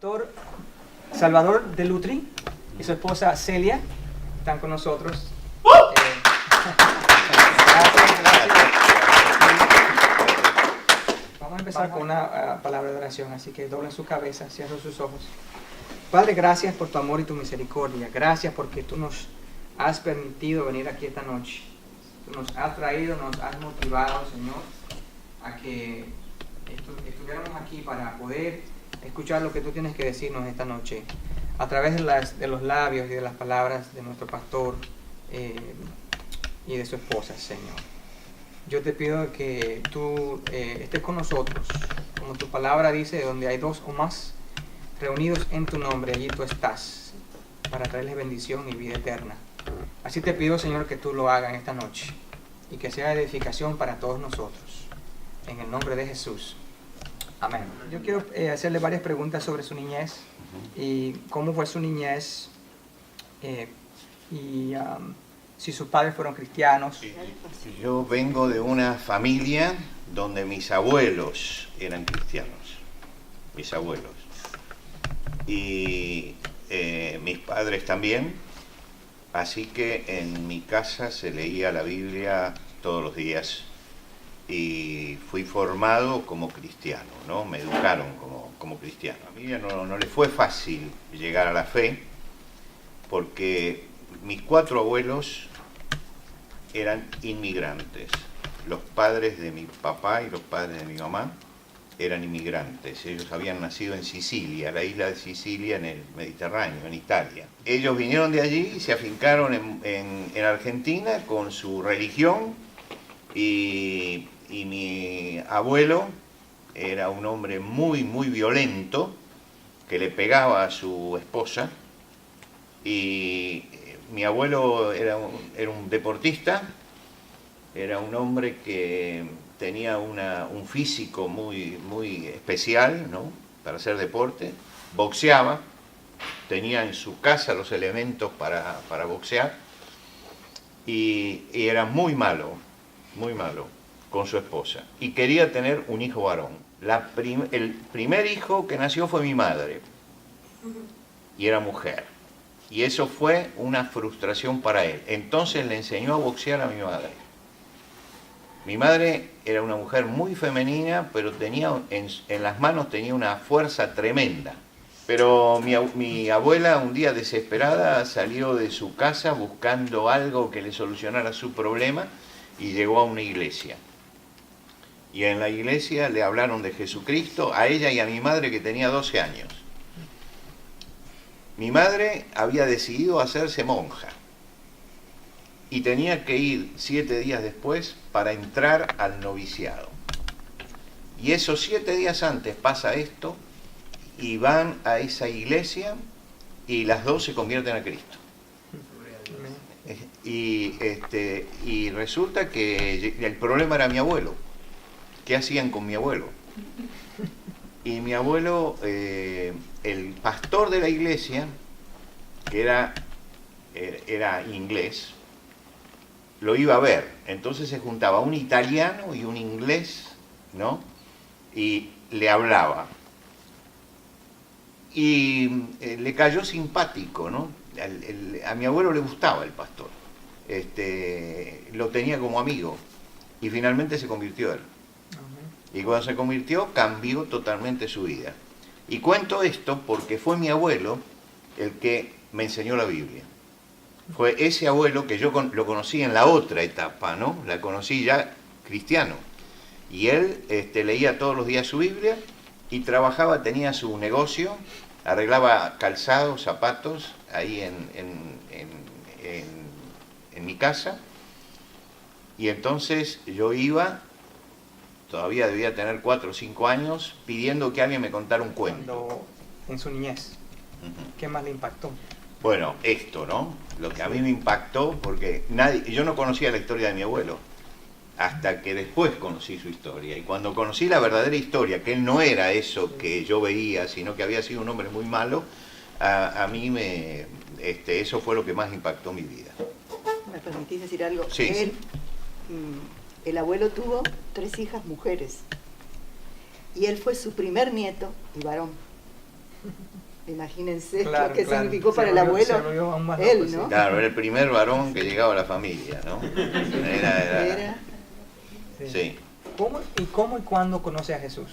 Pastor Salvador de Lutri y su esposa Celia están con nosotros. Gracias. Vamos a empezar con una palabra de oración, así que doblen su cabeza, cierren sus ojos. Padre, gracias por tu amor y tu misericordia. Gracias porque tú nos has permitido venir aquí esta noche. Tú nos has traído, nos has motivado, Señor, a que estuviéramos aquí para poder escuchar lo que tú tienes que decirnos esta noche a través de los labios y de las palabras de nuestro pastor y de su esposa, Señor. Yo te pido que tú estés con nosotros, como tu palabra dice, donde hay dos o más reunidos en tu nombre, allí tú estás, para traerles bendición y vida eterna. Así te pido, Señor, que tú lo hagas esta noche y que sea edificación para todos nosotros. En el nombre de Jesús. Amén. Yo quiero hacerle varias preguntas sobre su niñez y cómo fue su niñez si sus padres fueron cristianos. Yo vengo de una familia donde mis abuelos eran cristianos, mis abuelos, y mis padres también, así que en mi casa se leía la Biblia todos los días. Y fui formado como cristiano, ¿no? Me educaron como cristiano. A mí no le fue fácil llegar a la fe, porque mis 4 abuelos eran inmigrantes. Los padres de mi papá y los padres de mi mamá eran inmigrantes. Ellos habían nacido en Sicilia, la isla de Sicilia en el Mediterráneo, en Italia. Ellos vinieron de allí y se afincaron en Argentina con su religión. Y mi abuelo era un hombre muy violento, que le pegaba a su esposa, y mi abuelo era un deportista, era un hombre que tenía un físico muy especial, ¿no?, para hacer deporte, boxeaba, tenía en su casa los elementos para boxear, y era muy malo con su esposa, y quería tener un hijo varón. El primer hijo que nació fue mi madre, y era mujer, y eso fue una frustración para él. Entonces le enseñó a boxear a mi madre. Mi madre era una mujer muy femenina, pero tenía en las manos tenía una fuerza tremenda. Pero mi abuela, un día desesperada, salió de su casa buscando algo que le solucionara su problema, y llegó a una iglesia. Y en la iglesia le hablaron de Jesucristo a ella y a mi madre, que tenía 12 años. Mi madre había decidido hacerse monja y tenía que ir 7 días después para entrar al noviciado. Y esos 7 días antes pasa esto, y van a esa iglesia y las dos se convierten a Cristo. Y resulta que el problema era mi abuelo. ¿Qué hacían con mi abuelo? Y mi abuelo, el pastor de la iglesia, que era inglés, lo iba a ver. Entonces se juntaba un italiano y un inglés, ¿no?, y le hablaba. Y le cayó simpático, ¿no? A mi abuelo le gustaba el pastor, lo tenía como amigo, y finalmente se convirtió él. Y cuando se convirtió, cambió totalmente su vida. Y cuento esto porque fue mi abuelo el que me enseñó la Biblia. Fue ese abuelo que yo lo conocí en la otra etapa, ¿no? La conocí ya cristiano. Y él leía todos los días su Biblia y trabajaba, tenía su negocio, arreglaba calzados, zapatos, ahí en mi casa. Y entonces yo iba, todavía debía tener 4 o 5 años, pidiendo que alguien me contara un cuento. En su niñez, ¿qué más le impactó? Bueno, esto, ¿no? Lo que a mí me impactó, porque yo no conocía la historia de mi abuelo, hasta que después conocí su historia. Y cuando conocí la verdadera historia, que él no era eso que yo veía, sino que había sido un hombre muy malo, a mí eso fue lo que más impactó mi vida. ¿Me permitís decir algo? Sí. El abuelo tuvo 3 hijas mujeres, y él fue su primer nieto y varón. Imagínense Claro, qué claro. significó Se para el volvió- se abuelo. volvió aún más Él, loco, sí. ¿no? Claro, era el primer varón que llegaba a la familia, ¿no? Era Sí. ¿Cómo y cuándo conoce a Jesús?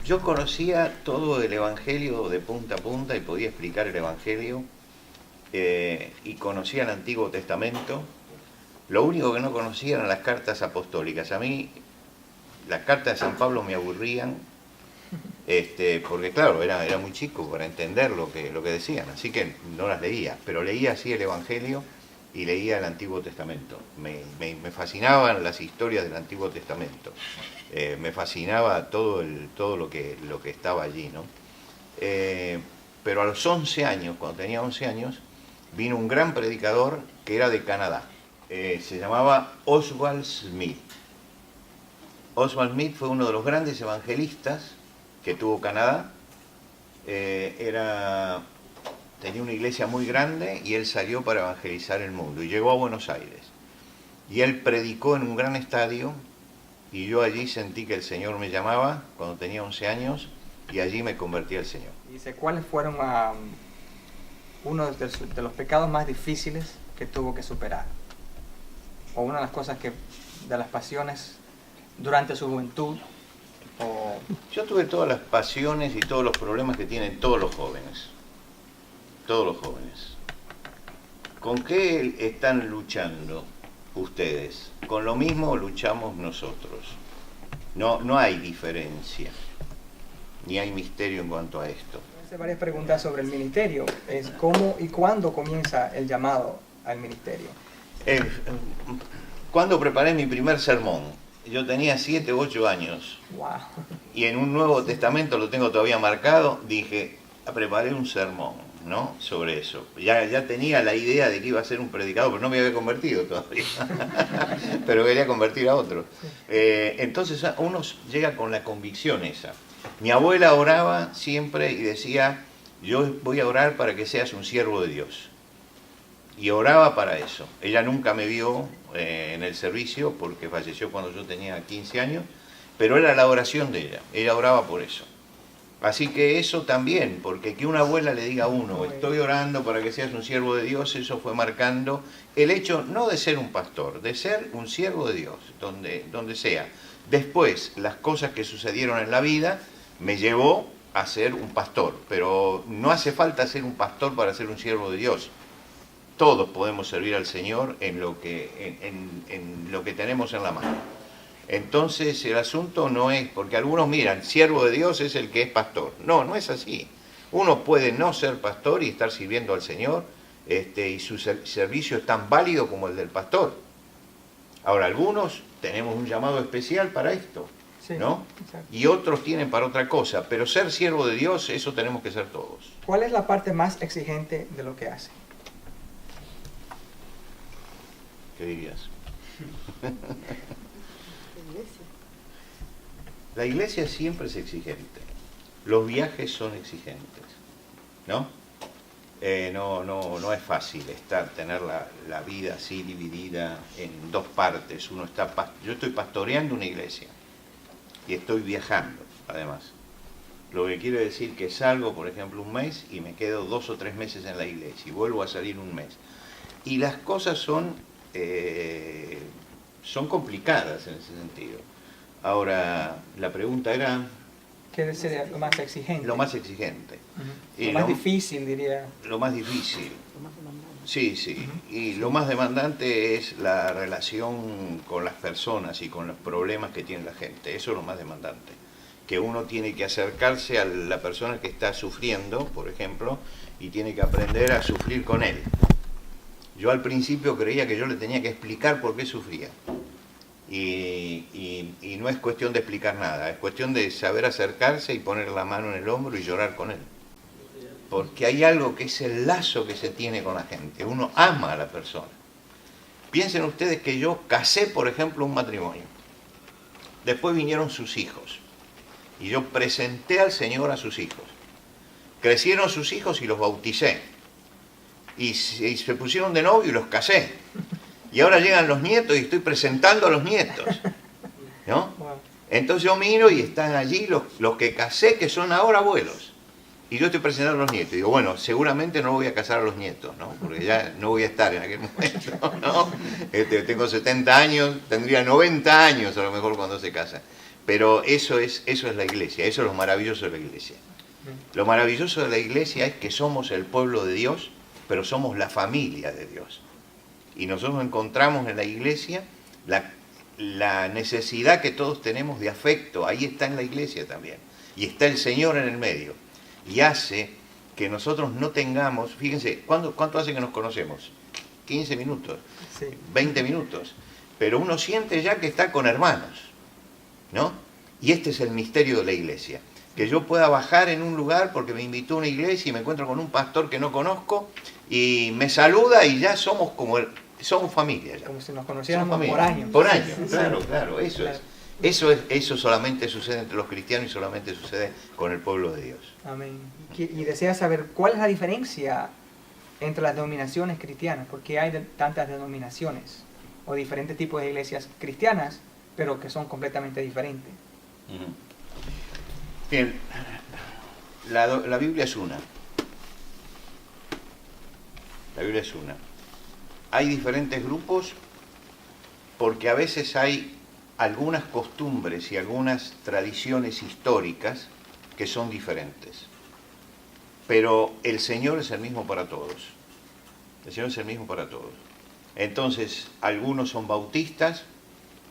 Yo conocía todo el Evangelio de punta a punta y podía explicar el Evangelio, y conocía el Antiguo Testamento. Lo único que no conocía eran las cartas apostólicas. A mí las cartas de San Pablo me aburrían, porque claro, era muy chico para entender lo que decían, así que no las leía, pero leía así el Evangelio y leía el Antiguo Testamento. Me fascinaban las historias del Antiguo Testamento. Me fascinaba todo lo que estaba allí, ¿no? Pero a los 11 años, cuando tenía 11 años, vino un gran predicador que era de Canadá. Se llamaba Oswald Smith. Oswald Smith fue uno de los grandes evangelistas que tuvo Canadá. Tenía una iglesia muy grande y él salió para evangelizar el mundo y llegó a Buenos Aires. Y él predicó en un gran estadio y yo allí sentí que el Señor me llamaba cuando tenía 11 años y allí me convertí al Señor. Dice, ¿cuáles fueron uno de los pecados más difíciles que tuvo que superar? O una de las cosas de las pasiones durante su juventud. Yo tuve todas las pasiones y todos los problemas que tienen todos los jóvenes. Todos los jóvenes. ¿Con qué están luchando ustedes? Con lo mismo luchamos nosotros. No hay diferencia, ni hay misterio en cuanto a esto. Hace varias preguntas sobre el ministerio. Es ¿cómo y cuándo comienza el llamado al ministerio? Cuando preparé mi primer sermón, yo tenía 7 u 8 años. Wow. Y en un Nuevo Testamento, lo tengo todavía marcado, dije, preparé un sermón, ¿no? Sobre eso. Ya tenía la idea de que iba a ser un predicador, pero no me había convertido todavía. Pero quería convertir a otros. Entonces uno llega con la convicción esa. Mi abuela oraba siempre y decía, yo voy a orar para que seas un siervo de Dios. Y oraba para eso. Ella nunca me vio en el servicio porque falleció cuando yo tenía 15 años, pero era la oración de ella. Ella oraba por eso. Así que eso también, porque que una abuela le diga a uno, estoy orando para que seas un siervo de Dios, eso fue marcando el hecho no de ser un pastor, de ser un siervo de Dios, donde sea. Después, las cosas que sucedieron en la vida me llevó a ser un pastor, pero no hace falta ser un pastor para ser un siervo de Dios. Todos podemos servir al Señor en lo que tenemos en la mano. Entonces el asunto no es, porque algunos miran, siervo de Dios es el que es pastor. No es así. Uno puede no ser pastor y estar sirviendo al Señor, y su servicio es tan válido como el del pastor. Ahora, algunos tenemos un llamado especial para esto, Sí, ¿no? exacto. Y otros tienen para otra cosa, pero ser siervo de Dios, eso tenemos que ser todos. ¿Cuál es la parte más exigente de lo que hace? ¿Qué dirías? iglesia. La iglesia siempre es exigente. Los viajes son exigentes, ¿no? No es fácil tener la vida así dividida en dos partes. Yo estoy pastoreando una iglesia y estoy viajando, además. Lo que quiere decir que salgo, por ejemplo, un mes y me quedo 2 o 3 meses en la iglesia y vuelvo a salir un mes. Y las cosas son complicadas en ese sentido. Ahora, la pregunta era... ¿Qué sería lo más exigente? Lo más exigente. Ujú. Y Lo más difícil, diría. Lo más difícil. Lo más demandante. Sí. Y lo más demandante es la relación con las personas y con los problemas que tiene la gente. Eso es lo más demandante. Que uno tiene que acercarse a la persona que está sufriendo, por ejemplo, y tiene que aprender a sufrir con él. Yo al principio creía que yo le tenía que explicar por qué sufría. Y no es cuestión de explicar nada, es cuestión de saber acercarse y poner la mano en el hombro y llorar con él. Porque hay algo que es el lazo que se tiene con la gente. Uno ama a la persona. Piensen ustedes que yo casé, por ejemplo, un matrimonio. Después vinieron sus hijos. Y yo presenté al Señor a sus hijos. Crecieron sus hijos y los bauticé. Y se pusieron de novio y los casé. Y ahora llegan los nietos y estoy presentando a los nietos, ¿no? Wow. Entonces yo miro y están allí los que casé, que son ahora abuelos. Y yo estoy presentando a los nietos. Y digo, bueno, seguramente no voy a casar a los nietos, ¿no? Porque ya no voy a estar en aquel momento, ¿no? Tengo 70 años, tendría 90 años a lo mejor cuando se casa. Pero eso es la iglesia, eso es lo maravilloso de la iglesia. Lo maravilloso de la iglesia es que somos el pueblo de Dios, pero somos la familia de Dios. Y nosotros encontramos en la iglesia la necesidad que todos tenemos de afecto. Ahí está en la iglesia también. Y está el Señor en el medio. Y hace que nosotros no tengamos, fíjense, ¿cuánto hace que nos conocemos? 15 minutos, Sí. 20 minutos. Pero uno siente ya que está con hermanos, ¿no? Y este es el misterio de la iglesia. Que yo pueda bajar en un lugar porque me invitó a una iglesia y me encuentro con un pastor que no conozco y me saluda y ya somos somos familia. Ya. Como si nos Somos conociéramos familia. por años. Por años, Sí, claro, eso claro. es. Eso solamente sucede entre los cristianos y solamente sucede con el pueblo de Dios. Amén. Y desea saber cuál es la diferencia entre las denominaciones cristianas, porque hay tantas denominaciones o diferentes tipos de iglesias cristianas, pero que son completamente diferentes. Bien, la Biblia es una. La Biblia es una. Hay diferentes grupos porque a veces hay algunas costumbres y algunas tradiciones históricas que son diferentes. Pero el Señor es el mismo para todos. El Señor es el mismo para todos. Entonces, algunos son bautistas,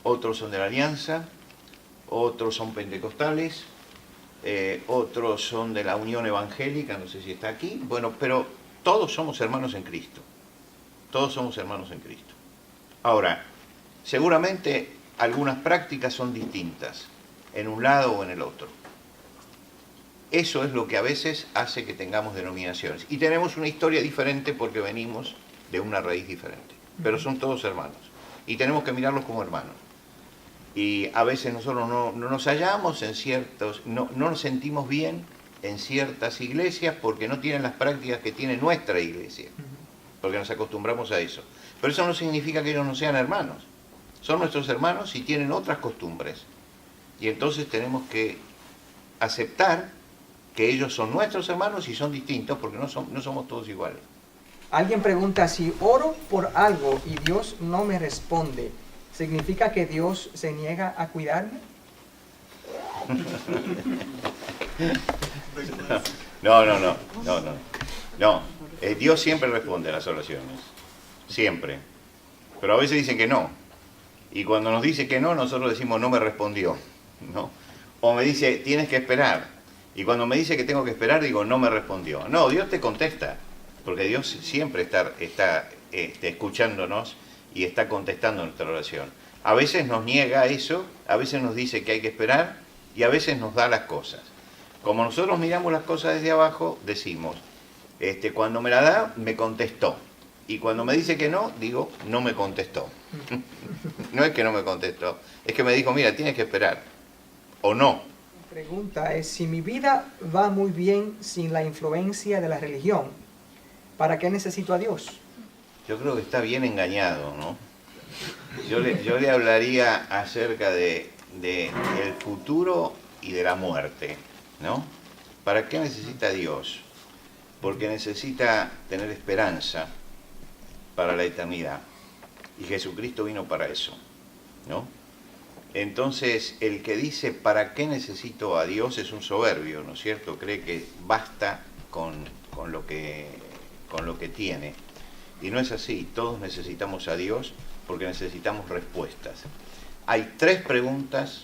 otros son de la Alianza, otros son pentecostales, otros son de la Unión Evangélica, no sé si está aquí. Bueno, pero todos somos hermanos en Cristo. Todos somos hermanos en Cristo. Ahora, seguramente algunas prácticas son distintas en un lado o en el otro. Eso es lo que a veces hace que tengamos denominaciones. Y tenemos una historia diferente porque venimos de una raíz diferente. Pero son todos hermanos. Y tenemos que mirarlos como hermanos. Y a veces nosotros no nos hallamos en ciertos, no nos sentimos bien en ciertas iglesias porque no tienen las prácticas que tiene nuestra iglesia. Porque nos acostumbramos a eso. Pero eso no significa que ellos no sean hermanos. Son nuestros hermanos y tienen otras costumbres. Y entonces tenemos que aceptar que ellos son nuestros hermanos y son distintos porque no somos todos iguales. Alguien pregunta, si oro por algo y Dios no me responde, ¿significa que Dios se niega a cuidarme? No. Dios siempre responde a las oraciones. Siempre. Pero a veces dicen que no. Y cuando nos dice que no, nosotros decimos no me respondió, ¿no? O me dice tienes que esperar. Y cuando me dice que tengo que esperar, digo no me respondió. No, Dios te contesta. Porque Dios siempre está escuchándonos y está contestando nuestra oración. A veces nos niega eso, a veces nos dice que hay que esperar y a veces nos da las cosas. Como nosotros miramos las cosas desde abajo, decimos, cuando me la da, me contestó. Y cuando me dice que no, digo, no me contestó. No es que no me contestó, es que me dijo, mira, tienes que esperar. O no. La pregunta es, si mi vida va muy bien sin la influencia de la religión, ¿para qué necesito a Dios? Yo creo que está bien engañado, ¿no? Yo le hablaría acerca del futuro y de la muerte, ¿no? ¿Para qué necesita Dios? Porque necesita tener esperanza para la eternidad. Y Jesucristo vino para eso, ¿no? Entonces, el que dice, ¿para qué necesito a Dios? Es un soberbio, ¿no es cierto? Cree que basta con lo que tiene. Y no es así, todos necesitamos a Dios porque necesitamos respuestas. Hay 3 preguntas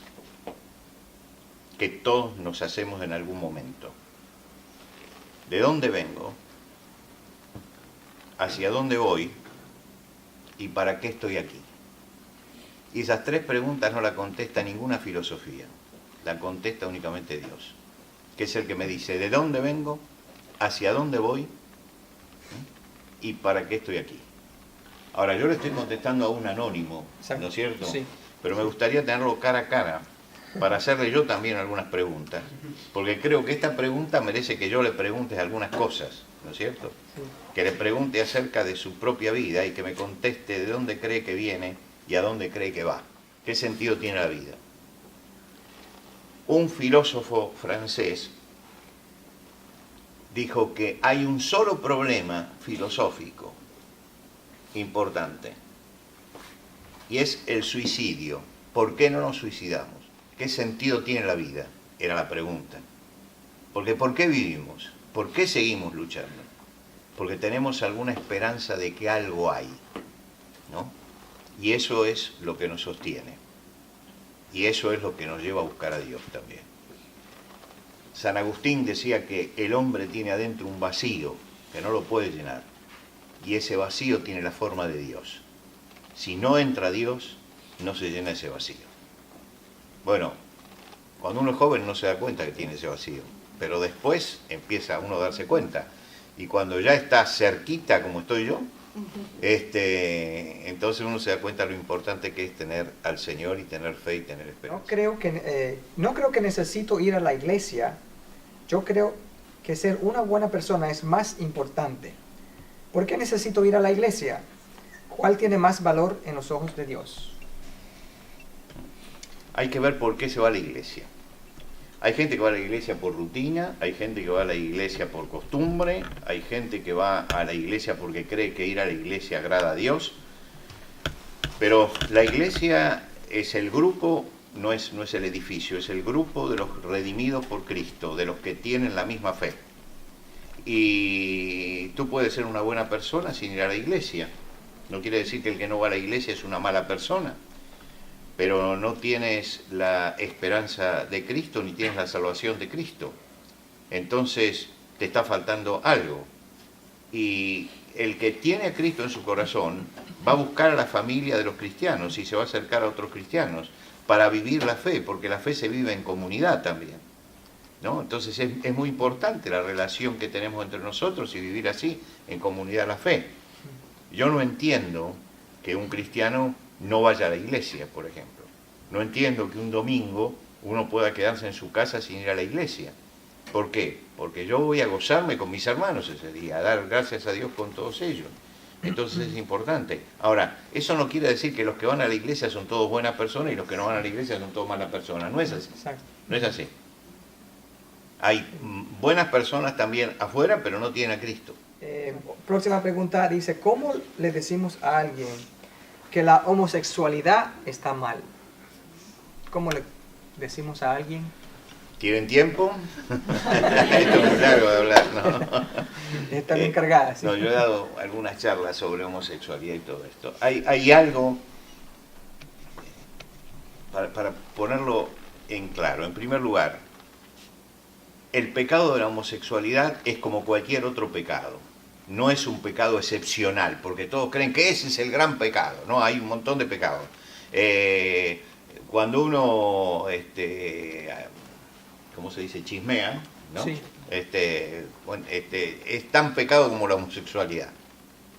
que todos nos hacemos en algún momento. ¿De dónde vengo? ¿Hacia dónde voy? ¿Y para qué estoy aquí? Y esas 3 preguntas no las contesta ninguna filosofía, la contesta únicamente Dios, que es el que me dice, ¿de dónde vengo? ¿Hacia dónde voy? ¿Y para qué estoy aquí? Ahora, yo le estoy contestando a un anónimo, ¿no es cierto? Sí. Pero me gustaría tenerlo cara a cara para hacerle yo también algunas preguntas, porque creo que esta pregunta merece que yo le pregunte algunas cosas, ¿no es cierto? Sí. Que le pregunte acerca de su propia vida y que me conteste de dónde cree que viene y a dónde cree que va. ¿Qué sentido tiene la vida? Un filósofo francés dijo que hay un solo problema filosófico importante, y es el suicidio. ¿Por qué no nos suicidamos? ¿Qué sentido tiene la vida? Era la pregunta. Porque ¿por qué vivimos? ¿Por qué seguimos luchando? Porque tenemos alguna esperanza de que algo hay, ¿no? Y eso es lo que nos sostiene. Y eso es lo que nos lleva a buscar a Dios también. San Agustín decía que el hombre tiene adentro un vacío que no lo puede llenar. Y ese vacío tiene la forma de Dios. Si no entra Dios, no se llena ese vacío. Bueno, cuando uno es joven no se da cuenta que tiene ese vacío, pero después empieza uno a darse cuenta. Y cuando ya está cerquita, como estoy yo, entonces uno se da cuenta de lo importante que es tener al Señor y tener fe y tener esperanza. No creo que necesito ir a la iglesia. Yo creo que ser una buena persona es más importante. ¿Por qué necesito ir a la iglesia? ¿Cuál tiene más valor en los ojos de Dios? Hay que ver por qué se va a la iglesia. Hay gente que va a la iglesia por rutina, hay gente que va a la iglesia por costumbre, hay gente que va a la iglesia porque cree que ir a la iglesia agrada a Dios. Pero la iglesia es el grupo, no es el edificio, es el grupo de los redimidos por Cristo, de los que tienen la misma fe. Y tú puedes ser una buena persona sin ir a la iglesia. No quiere decir que el que no va a la iglesia es una mala persona, pero no tienes la esperanza de Cristo ni tienes la salvación de Cristo. Entonces te está faltando algo. Y el que tiene a Cristo en su corazón va a buscar a la familia de los cristianos y se va a acercar a otros cristianos para vivir la fe, porque la fe se vive en comunidad también, ¿no? Entonces es muy importante la relación que tenemos entre nosotros y vivir así, en comunidad, la fe. Yo no entiendo que un cristiano no vaya a la iglesia, por ejemplo. No entiendo que un domingo uno pueda quedarse en su casa sin ir a la iglesia. ¿Por qué? Porque yo voy a gozarme con mis hermanos ese día, a dar gracias a Dios con todos ellos. Entonces es importante. Ahora, eso no quiere decir que los que van a la iglesia son todos buenas personas y los que no van a la iglesia son todos malas personas. No es así. No es así. Hay buenas personas también afuera, pero no tienen a Cristo. Próxima pregunta dice, ¿cómo le decimos a alguien que la homosexualidad está mal? ¿Cómo le decimos a alguien? ¿Tienen tiempo? Esto es muy largo de hablar, ¿no? Está bien cargada, ¿sí? No, yo he dado algunas charlas sobre homosexualidad y todo esto. Hay algo, para ponerlo en claro. En primer lugar, el pecado de la homosexualidad es como cualquier otro pecado. No es un pecado excepcional, porque todos creen que ese es el gran pecado, ¿no? Hay un montón de pecados. Cuando uno, ¿cómo se dice? Chismea, ¿no? Sí. Es tan pecado como la homosexualidad.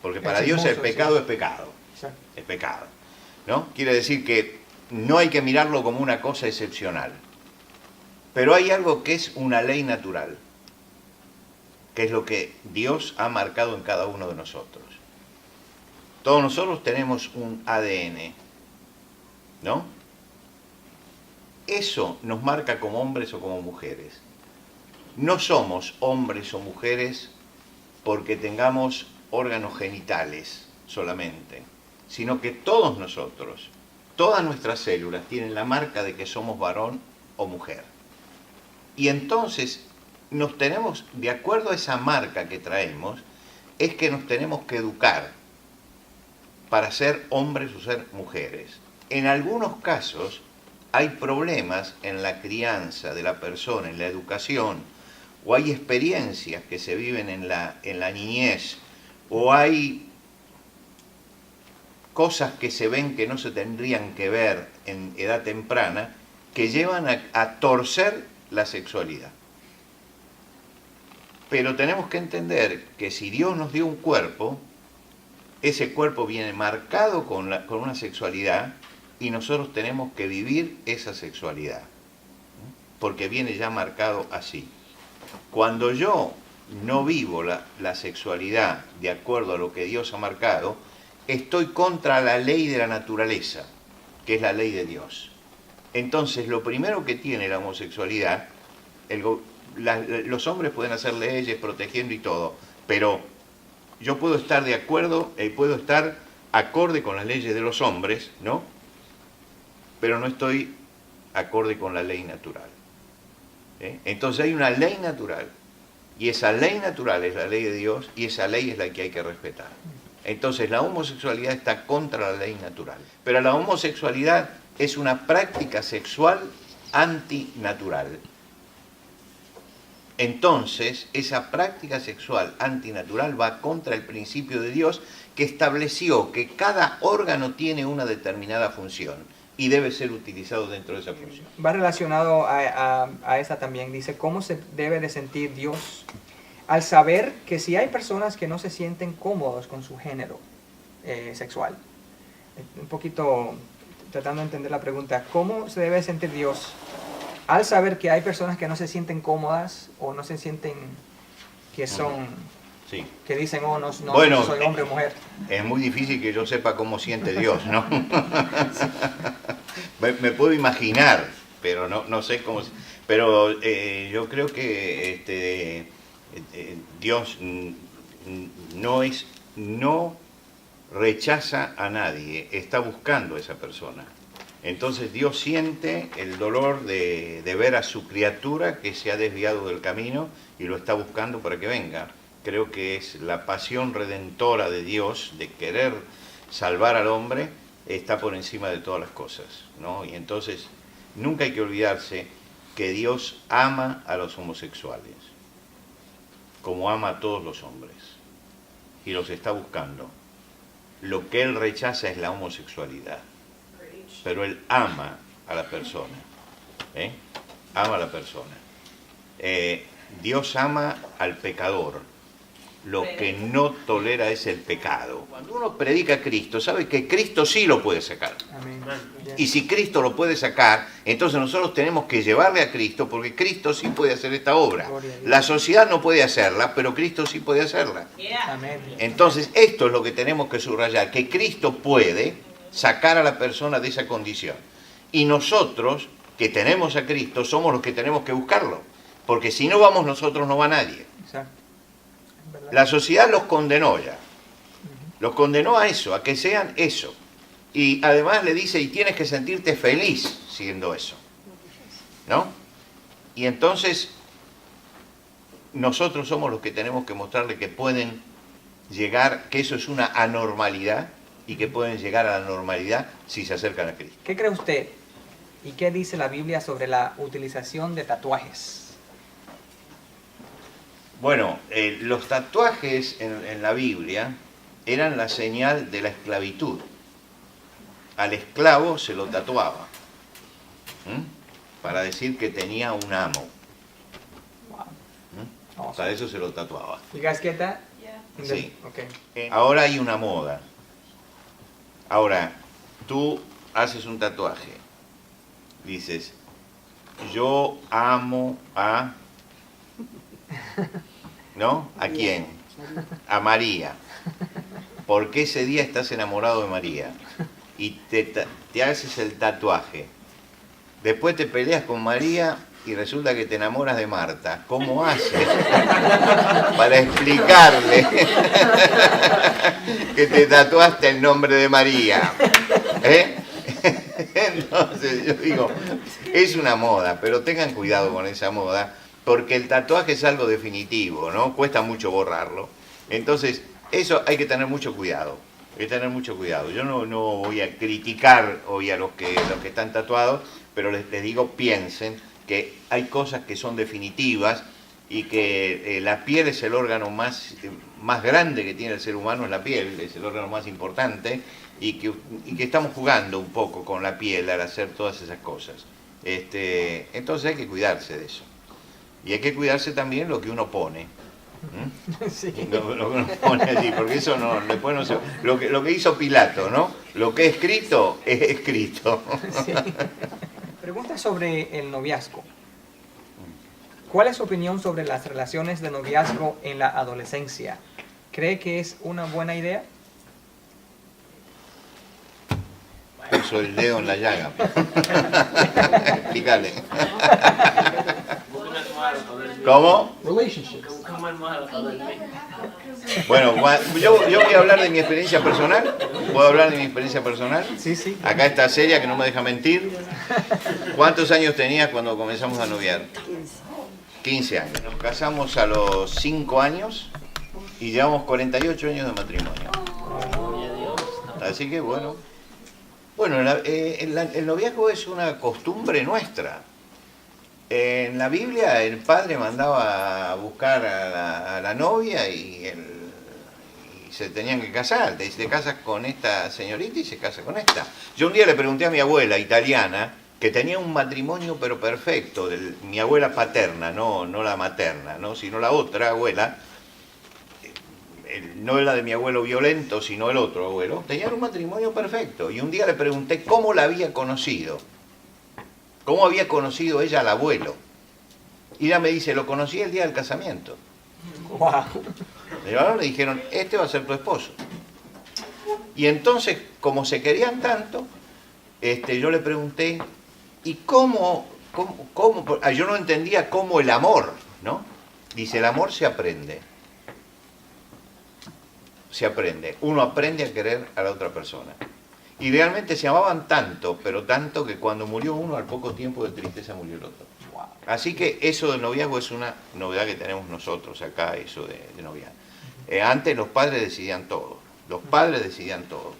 Porque para Dios el pecado es pecado. Exacto. Es pecado, ¿no? Quiere decir que no hay que mirarlo como una cosa excepcional. Pero hay algo que es una ley natural, que es lo que Dios ha marcado en cada uno de nosotros. Todos nosotros tenemos un ADN, ¿no? Eso nos marca como hombres o como mujeres. No somos hombres o mujeres porque tengamos órganos genitales solamente, sino que todos nosotros, todas nuestras células tienen la marca de que somos varón o mujer. Y entonces nos tenemos, de acuerdo a esa marca que traemos, es que nos tenemos que educar para ser hombres o ser mujeres. En algunos casos hay problemas en la crianza de la persona, en la educación, o hay experiencias que se viven en la niñez, o hay cosas que se ven que no se tendrían que ver en edad temprana, que llevan a torcer la sexualidad. Pero tenemos que entender que si Dios nos dio un cuerpo, ese cuerpo viene marcado con una sexualidad y nosotros tenemos que vivir esa sexualidad, porque viene ya marcado así. Cuando yo no vivo la sexualidad de acuerdo a lo que Dios ha marcado, estoy contra la ley de la naturaleza, que es la ley de Dios. Entonces, lo primero que tiene la homosexualidad, los hombres pueden hacer leyes protegiendo y todo, pero yo puedo estar de acuerdo, puedo estar acorde con las leyes de los hombres, ¿no? Pero no estoy acorde con la ley natural. Entonces hay una ley natural, y esa ley natural es la ley de Dios, y esa ley es la que hay que respetar. Entonces la homosexualidad está contra la ley natural, pero la homosexualidad es una práctica sexual antinatural. Entonces, esa práctica sexual antinatural va contra el principio de Dios, que estableció que cada órgano tiene una determinada función y debe ser utilizado dentro de esa función. Va relacionado a esa también. Dice, ¿cómo se debe de sentir Dios al saber que si hay personas que no se sienten cómodos con su género sexual? Un poquito tratando de entender la pregunta, ¿cómo se debe sentir Dios al saber que hay personas que no se sienten cómodas o no se sienten que son, sí, que dicen, oh, no bueno, soy hombre o mujer? Es muy difícil que yo sepa cómo siente Dios, ¿no? me puedo imaginar, pero no sé cómo. Pero yo creo que Dios no rechaza a nadie, está buscando a esa persona. Entonces Dios siente el dolor de ver a su criatura que se ha desviado del camino y lo está buscando para que venga. Creo que es la pasión redentora de Dios de querer salvar al hombre, está por encima de todas las cosas, ¿no? Y entonces nunca hay que olvidarse que Dios ama a los homosexuales, como ama a todos los hombres, y los está buscando. Lo que Él rechaza es la homosexualidad, pero Él ama a la persona, ama a la persona. Dios ama al pecador, lo que no tolera es el pecado. Cuando uno predica a Cristo, sabe que Cristo sí lo puede sacar. Amén. Y si Cristo lo puede sacar, entonces nosotros tenemos que llevarle a Cristo, porque Cristo sí puede hacer esta obra. La sociedad no puede hacerla, pero Cristo sí puede hacerla. Amén. Entonces esto es lo que tenemos que subrayar, que Cristo puede sacar a la persona de esa condición. Y nosotros, que tenemos a Cristo, somos los que tenemos que buscarlo. Porque si no vamos nosotros, no va nadie. Exacto. La sociedad los condenó ya. Los condenó a eso, a que sean eso. Y además le dice, y tienes que sentirte feliz siendo eso, ¿no? Y entonces, nosotros somos los que tenemos que mostrarle que pueden llegar, que eso es una anormalidad, y que pueden llegar a la normalidad si se acercan a Cristo. ¿Qué cree usted y qué dice la Biblia sobre la utilización de tatuajes? Bueno, los tatuajes en la Biblia eran la señal de la esclavitud. Al esclavo se lo tatuaba, para decir que tenía un amo. Awesome. Para eso se lo tatuaba. You guys get that? Yeah. Sí. Okay. Ahora hay una moda. Ahora, tú haces un tatuaje. Dices, yo amo a... ¿No? ¿A quién? A María. Porque ese día estás enamorado de María. Y te haces el tatuaje. Después te peleas con María y resulta que te enamoras de Marta. ¿Cómo haces para explicarle que te tatuaste el nombre de María? Entonces yo digo, es una moda, pero tengan cuidado con esa moda, porque el tatuaje es algo definitivo, ¿no? Cuesta mucho borrarlo. Entonces, eso hay que tener mucho cuidado. Hay que tener mucho cuidado. Yo no voy a criticar hoy a los que están tatuados, pero les digo, piensen que hay cosas que son definitivas y que la piel es el órgano más grande que tiene el ser humano, es la piel, es el órgano más importante, y que estamos jugando un poco con la piel al hacer todas esas cosas. Entonces hay que cuidarse de eso. Y hay que cuidarse también lo que uno pone. Sí. Lo que uno pone allí, porque eso después no se... Lo que hizo Pilato, ¿no? Lo que es escrito, es escrito. Sí. Pregunta sobre el noviazgo. ¿Cuál es su opinión sobre las relaciones de noviazgo en la adolescencia? ¿Cree que es una buena idea? puso el dedo en la llaga. Explícale. ¿Cómo? Relationships. Bueno, yo voy a hablar de mi experiencia personal. ¿Puedo hablar de mi experiencia personal? Sí, sí. Acá está Celia, que no me deja mentir. ¿Cuántos años tenías cuando comenzamos a noviar? 15 años. Nos casamos a los 5 años y llevamos 48 años de matrimonio. Así que bueno. Bueno, el noviazgo es una costumbre nuestra. En la Biblia el padre mandaba a buscar a la novia y se tenían que casar. Te casas con esta señorita y se casa con esta. Yo un día le pregunté a mi abuela italiana, que tenía un matrimonio pero perfecto, mi abuela paterna, no la materna, ¿no? Sino la otra abuela, no la de mi abuelo violento, sino el otro abuelo, tenían un matrimonio perfecto. Y un día le pregunté cómo la había conocido. ¿Cómo había conocido ella al abuelo? Y ella me dice, lo conocí el día del casamiento. Wow. Le dijeron, este va a ser tu esposo. Y entonces, como se querían tanto, yo le pregunté, ¿y cómo? Yo no entendía cómo el amor, ¿no? Dice, el amor se aprende. Se aprende. Uno aprende a querer a la otra persona. Y realmente se amaban tanto, pero tanto que cuando murió uno, al poco tiempo de tristeza murió el otro. Así que eso del noviazgo es una novedad que tenemos nosotros acá, eso de noviazgo. Antes los padres decidían todo. Los padres decidían todo.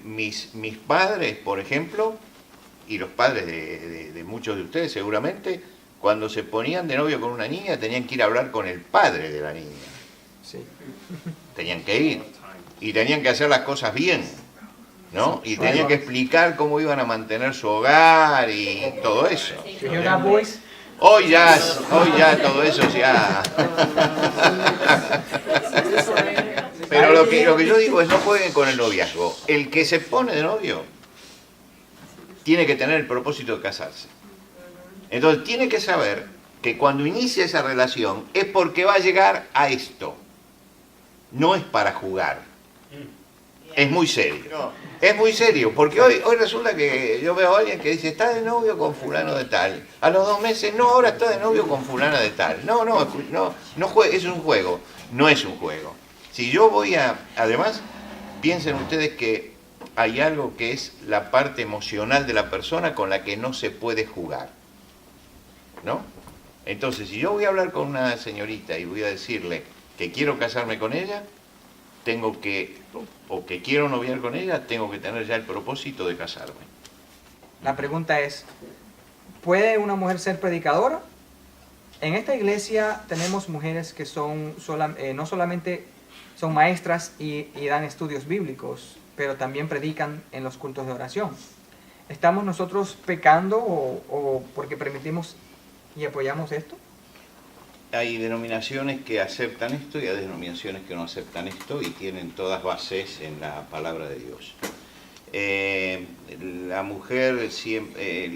Mis padres, por ejemplo, y los padres de muchos de ustedes seguramente, cuando se ponían de novio con una niña, tenían que ir a hablar con el padre de la niña. Sí. Tenían que ir. Y tenían que hacer las cosas bien, ¿no? Y tenían que explicar cómo iban a mantener su hogar y todo eso. You hear that, boys? Hoy ya todo eso ya. Pero lo que yo digo es no jueguen con el noviazgo. El que se pone de novio tiene que tener el propósito de casarse. Entonces tiene que saber que cuando inicia esa relación es porque va a llegar a esto. No es para jugar. Es muy serio. Es muy serio, porque hoy resulta que yo veo a alguien que dice, está de novio con fulano de tal. A los 2 meses, no, ahora está de novio con fulana de tal. No, es un juego. No es un juego. Si yo voy además, piensen ustedes que hay algo que es la parte emocional de la persona con la que no se puede jugar. ¿No? Entonces, si yo voy a hablar con una señorita y voy a decirle que quiero casarme con ella, o que quiero noviar con ella, tengo que tener ya el propósito de casarme. La pregunta es, ¿puede una mujer ser predicadora? En esta iglesia tenemos mujeres que son no solamente son maestras y dan estudios bíblicos, pero también predican en los cultos de oración. ¿Estamos nosotros pecando o porque permitimos y apoyamos esto? Hay denominaciones que aceptan esto y hay denominaciones que no aceptan esto y tienen todas bases en la palabra de Dios. La mujer,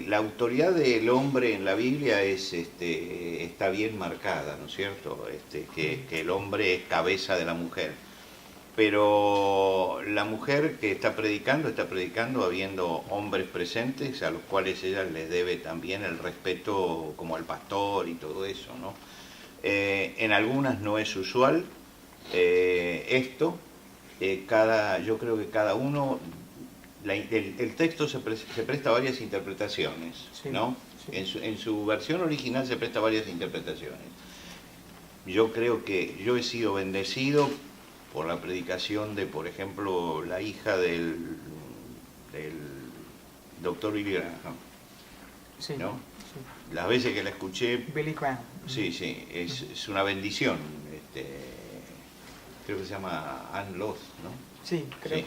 la autoridad del hombre en la Biblia está bien marcada, ¿no es cierto? Que el hombre es cabeza de la mujer. Pero la mujer que está predicando habiendo hombres presentes a los cuales ella les debe también el respeto como al pastor y todo eso, ¿no? En algunas no es usual esto. Yo creo que cada uno, el texto se presta a varias interpretaciones, sí, ¿no? Sí. En su versión original se presta a varias interpretaciones. Yo creo que yo he sido bendecido por la predicación de, por ejemplo, la hija del doctor Billy Graham, sí, ¿no? Sí. Las veces que la escuché, Billy Graham. sí, es una bendición. Creo que se llama Ann Loth, ¿no? Sí, creo.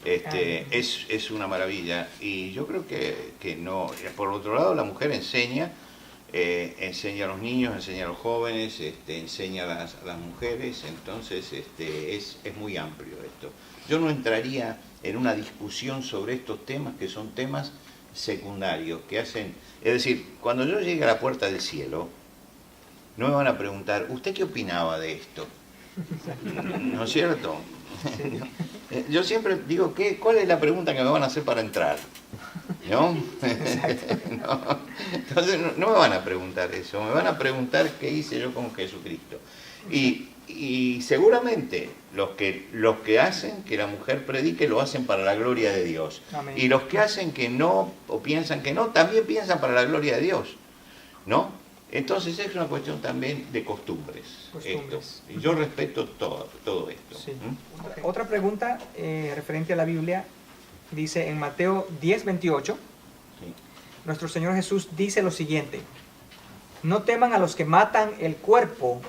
Sí. Es una maravilla. Y yo creo que no. Por otro lado, la mujer enseña a los niños, enseña a los jóvenes, enseña a las mujeres. Entonces, es muy amplio esto. Yo no entraría en una discusión sobre estos temas, que son temas secundarios, que hacen... Es decir, cuando yo llegue a la puerta del cielo, no me van a preguntar, ¿usted qué opinaba de esto? ¿No es cierto? Yo siempre digo, ¿cuál es la pregunta que me van a hacer para entrar? ¿No? No. Entonces no me van a preguntar eso, me van a preguntar qué hice yo con Jesucristo. Y seguramente los que hacen que la mujer predique lo hacen para la gloria de Dios. Amén. Y los que hacen que no o piensan que no, también piensan para la gloria de Dios. ¿No? Entonces es una cuestión también de costumbres. Esto. Y yo respeto todo esto. Sí. Otra pregunta referente a la Biblia. Dice en Mateo 10:28, Sí. nuestro Señor Jesús dice lo siguiente: no teman a los que matan el cuerpo,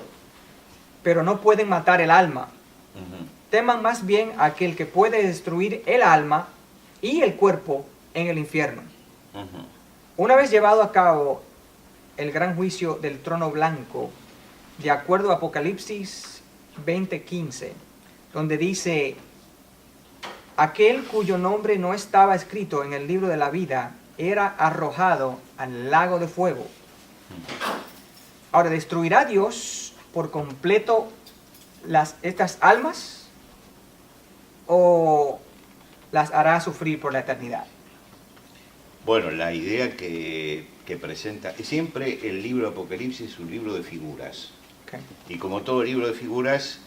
pero no pueden matar el alma. Ujú. Teman más bien a aquel que puede destruir el alma y el cuerpo en el infierno. Ujú. Una vez llevado a cabo el gran juicio del trono blanco, de acuerdo a Apocalipsis 20:15, donde dice: aquel cuyo nombre no estaba escrito en el libro de la vida era arrojado al lago de fuego. Ahora, ¿destruirá Dios por completo estas almas o las hará sufrir por la eternidad? Bueno, la idea que presenta, siempre el libro de Apocalipsis es un libro de figuras. Okay. Y como todo libro de figuras,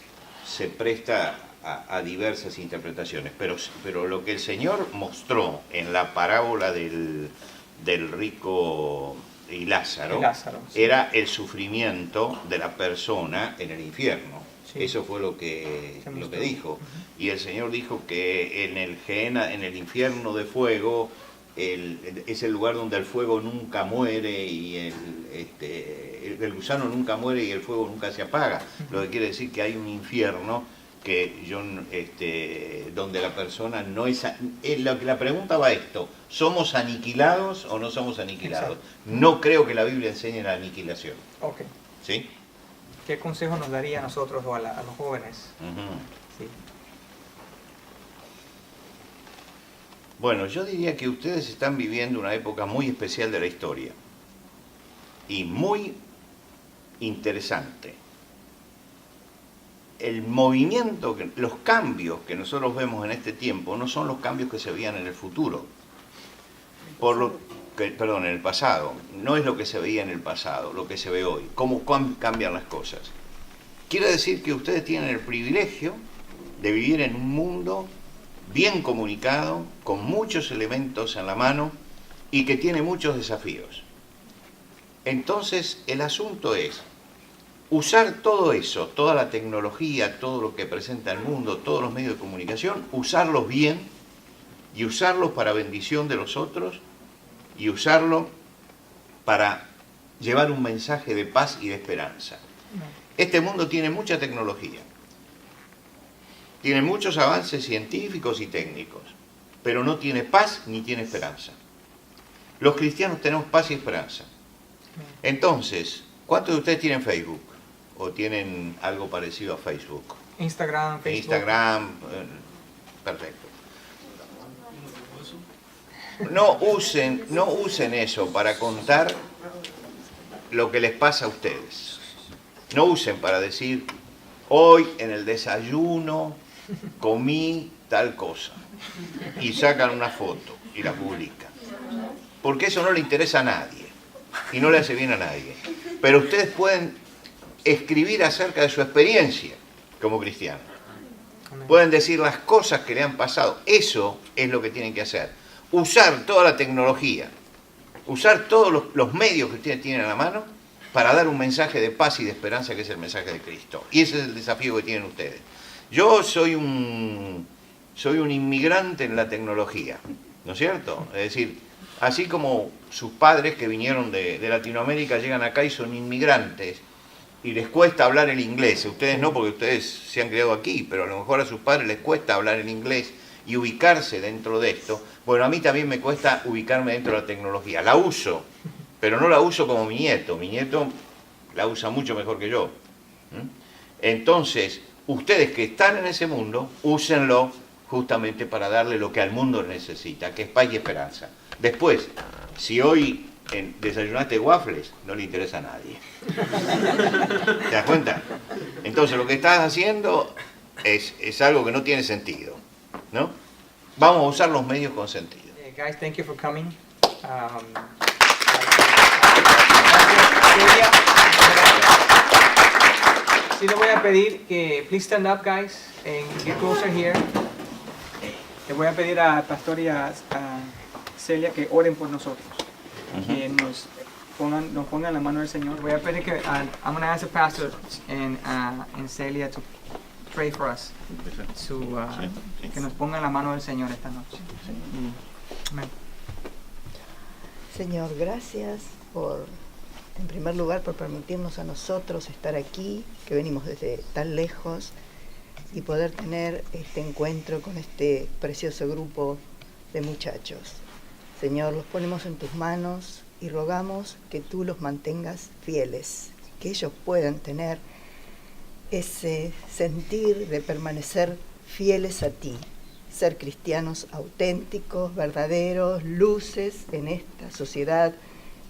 se presta a diversas interpretaciones. Pero lo que el Señor mostró en la parábola del rico y Lázaro, Sí. era el sufrimiento de la persona en el infierno. Sí. Eso fue lo que dijo. Y el Señor dijo que en el Gehenna, en el infierno de fuego, es el lugar donde el fuego nunca muere y el gusano nunca muere y el fuego nunca se apaga. Lo que quiere decir que hay un infierno donde la persona no es... La pregunta va a esto: ¿somos aniquilados o no somos aniquilados? Exacto. No creo que la Biblia enseñe la aniquilación. Okay. ¿Sí? ¿Qué consejo nos daría a nosotros o a los jóvenes? Uh-huh. Sí. Bueno, yo diría que ustedes están viviendo una época muy especial de la historia y muy interesante. El movimiento, los cambios que nosotros vemos en este tiempo no son los cambios que se veían en el futuro. En el pasado. No es lo que se veía en el pasado, lo que se ve hoy. Cómo cambian las cosas. Quiere decir que ustedes tienen el privilegio de vivir en un mundo bien comunicado, con muchos elementos en la mano y que tiene muchos desafíos. Entonces, el asunto es usar todo eso, toda la tecnología, todo lo que presenta el mundo, todos los medios de comunicación, usarlos bien y usarlos para bendición de los otros y usarlo para llevar un mensaje de paz y de esperanza. Este mundo tiene mucha tecnología, tiene muchos avances científicos y técnicos, pero no tiene paz ni tiene esperanza. Los cristianos tenemos paz y esperanza. Entonces, ¿cuántos de ustedes tienen Facebook? ¿O tienen algo parecido a Facebook? Instagram, Facebook. Instagram, perfecto. No usen eso para contar lo que les pasa a ustedes. No usen para decir: hoy en el desayuno comí tal cosa. Y sacan una foto y la publican. Porque eso no le interesa a nadie. Y no le hace bien a nadie. Pero ustedes pueden escribir acerca de su experiencia como cristianos. Pueden decir las cosas que le han pasado. Eso es lo que tienen que hacer. Usar toda la tecnología, usar todos los medios que ustedes tienen a la mano para dar un mensaje de paz y de esperanza, que es el mensaje de Cristo. Y ese es el desafío que tienen ustedes. Yo soy un inmigrante en la tecnología, ¿no es cierto? Es decir, así como sus padres que vinieron de Latinoamérica llegan acá y son inmigrantes y les cuesta hablar el inglés. Ustedes no, porque ustedes se han criado aquí, pero a lo mejor a sus padres les cuesta hablar el inglés y ubicarse dentro de esto. Bueno, a mí también me cuesta ubicarme dentro de la tecnología. La uso, pero no la uso como mi nieto. Mi nieto la usa mucho mejor que yo. Entonces, ustedes que están en ese mundo, úsenlo justamente para darle lo que al mundo necesita, que es paz y esperanza. Después, si hoy desayunaste waffles, no le interesa a nadie. ¿Te das cuenta? Entonces, Entonces lo que estás haciendo es algo que no tiene sentido, ¿no? Vamos a usar los medios con sentido. Guys, thank you for coming. Sí, le voy a pedir que please stand up, guys, and get closer here. Le voy a pedir al pastor y a Celia que oren por nosotros, que nos pongan la mano del Señor. Voy a pedir que I'm going to ask the pastor and Celia to pray for us, que nos pongan la mano del Señor esta noche. Amén. Señor, gracias en primer lugar, por permitirnos a nosotros estar aquí, que venimos desde tan lejos, y poder tener este encuentro con este precioso grupo de muchachos. Señor, los ponemos en tus manos y rogamos que tú los mantengas fieles, que ellos puedan tener ese sentir de permanecer fieles a ti, ser cristianos auténticos, verdaderos, luces en esta sociedad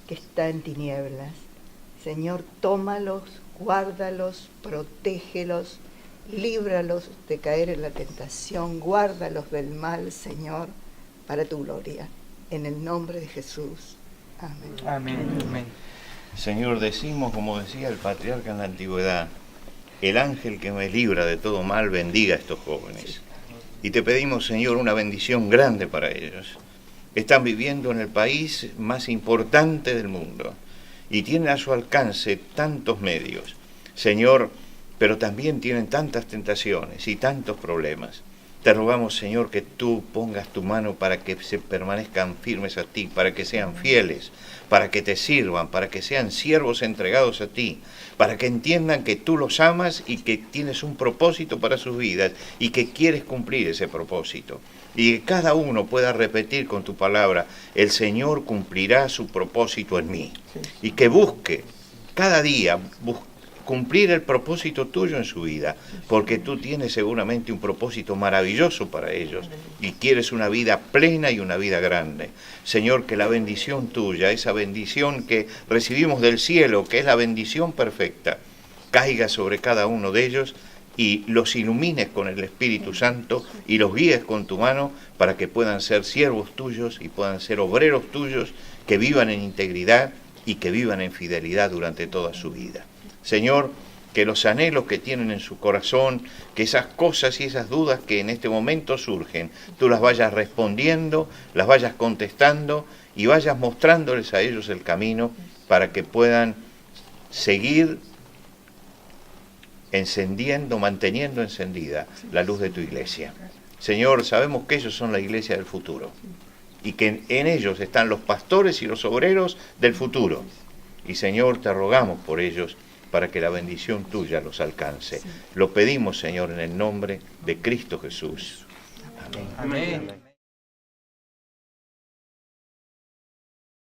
que está en tinieblas. Señor, tómalos, guárdalos, protégelos, líbralos de caer en la tentación, guárdalos del mal, Señor, para tu gloria. En el nombre de Jesús. Amén. Amén. Amén. Señor, decimos, como decía el patriarca en la antigüedad, el ángel que me libra de todo mal bendiga a estos jóvenes. Y te pedimos, Señor, una bendición grande para ellos. Están viviendo en el país más importante del mundo y tienen a su alcance tantos medios, Señor, pero también tienen tantas tentaciones y tantos problemas. Te rogamos, Señor, que tú pongas tu mano para que se permanezcan firmes a ti, para que sean fieles, para que te sirvan, para que sean siervos entregados a ti, para que entiendan que tú los amas y que tienes un propósito para sus vidas y que quieres cumplir ese propósito. Y que cada uno pueda repetir con tu palabra, el Señor cumplirá su propósito en mí. Y que busque cada día cumplir el propósito tuyo en su vida, porque tú tienes seguramente un propósito maravilloso para ellos y quieres una vida plena y una vida grande. Señor, que la bendición tuya, esa bendición que recibimos del cielo, que es la bendición perfecta, caiga sobre cada uno de ellos y los ilumines con el Espíritu Santo y los guíes con tu mano para que puedan ser siervos tuyos y puedan ser obreros tuyos que vivan en integridad y que vivan en fidelidad durante toda su vida. Señor, que los anhelos que tienen en su corazón, que esas cosas y esas dudas que en este momento surgen, tú las vayas respondiendo, las vayas contestando y vayas mostrándoles a ellos el camino para que puedan seguir encendiendo, manteniendo encendida la luz de tu iglesia. Señor, sabemos que ellos son la iglesia del futuro y que en ellos están los pastores y los obreros del futuro. Y Señor, te rogamos por ellos para que la bendición tuya los alcance. Lo pedimos, Señor, en el nombre de Cristo Jesús. Amén. Amén.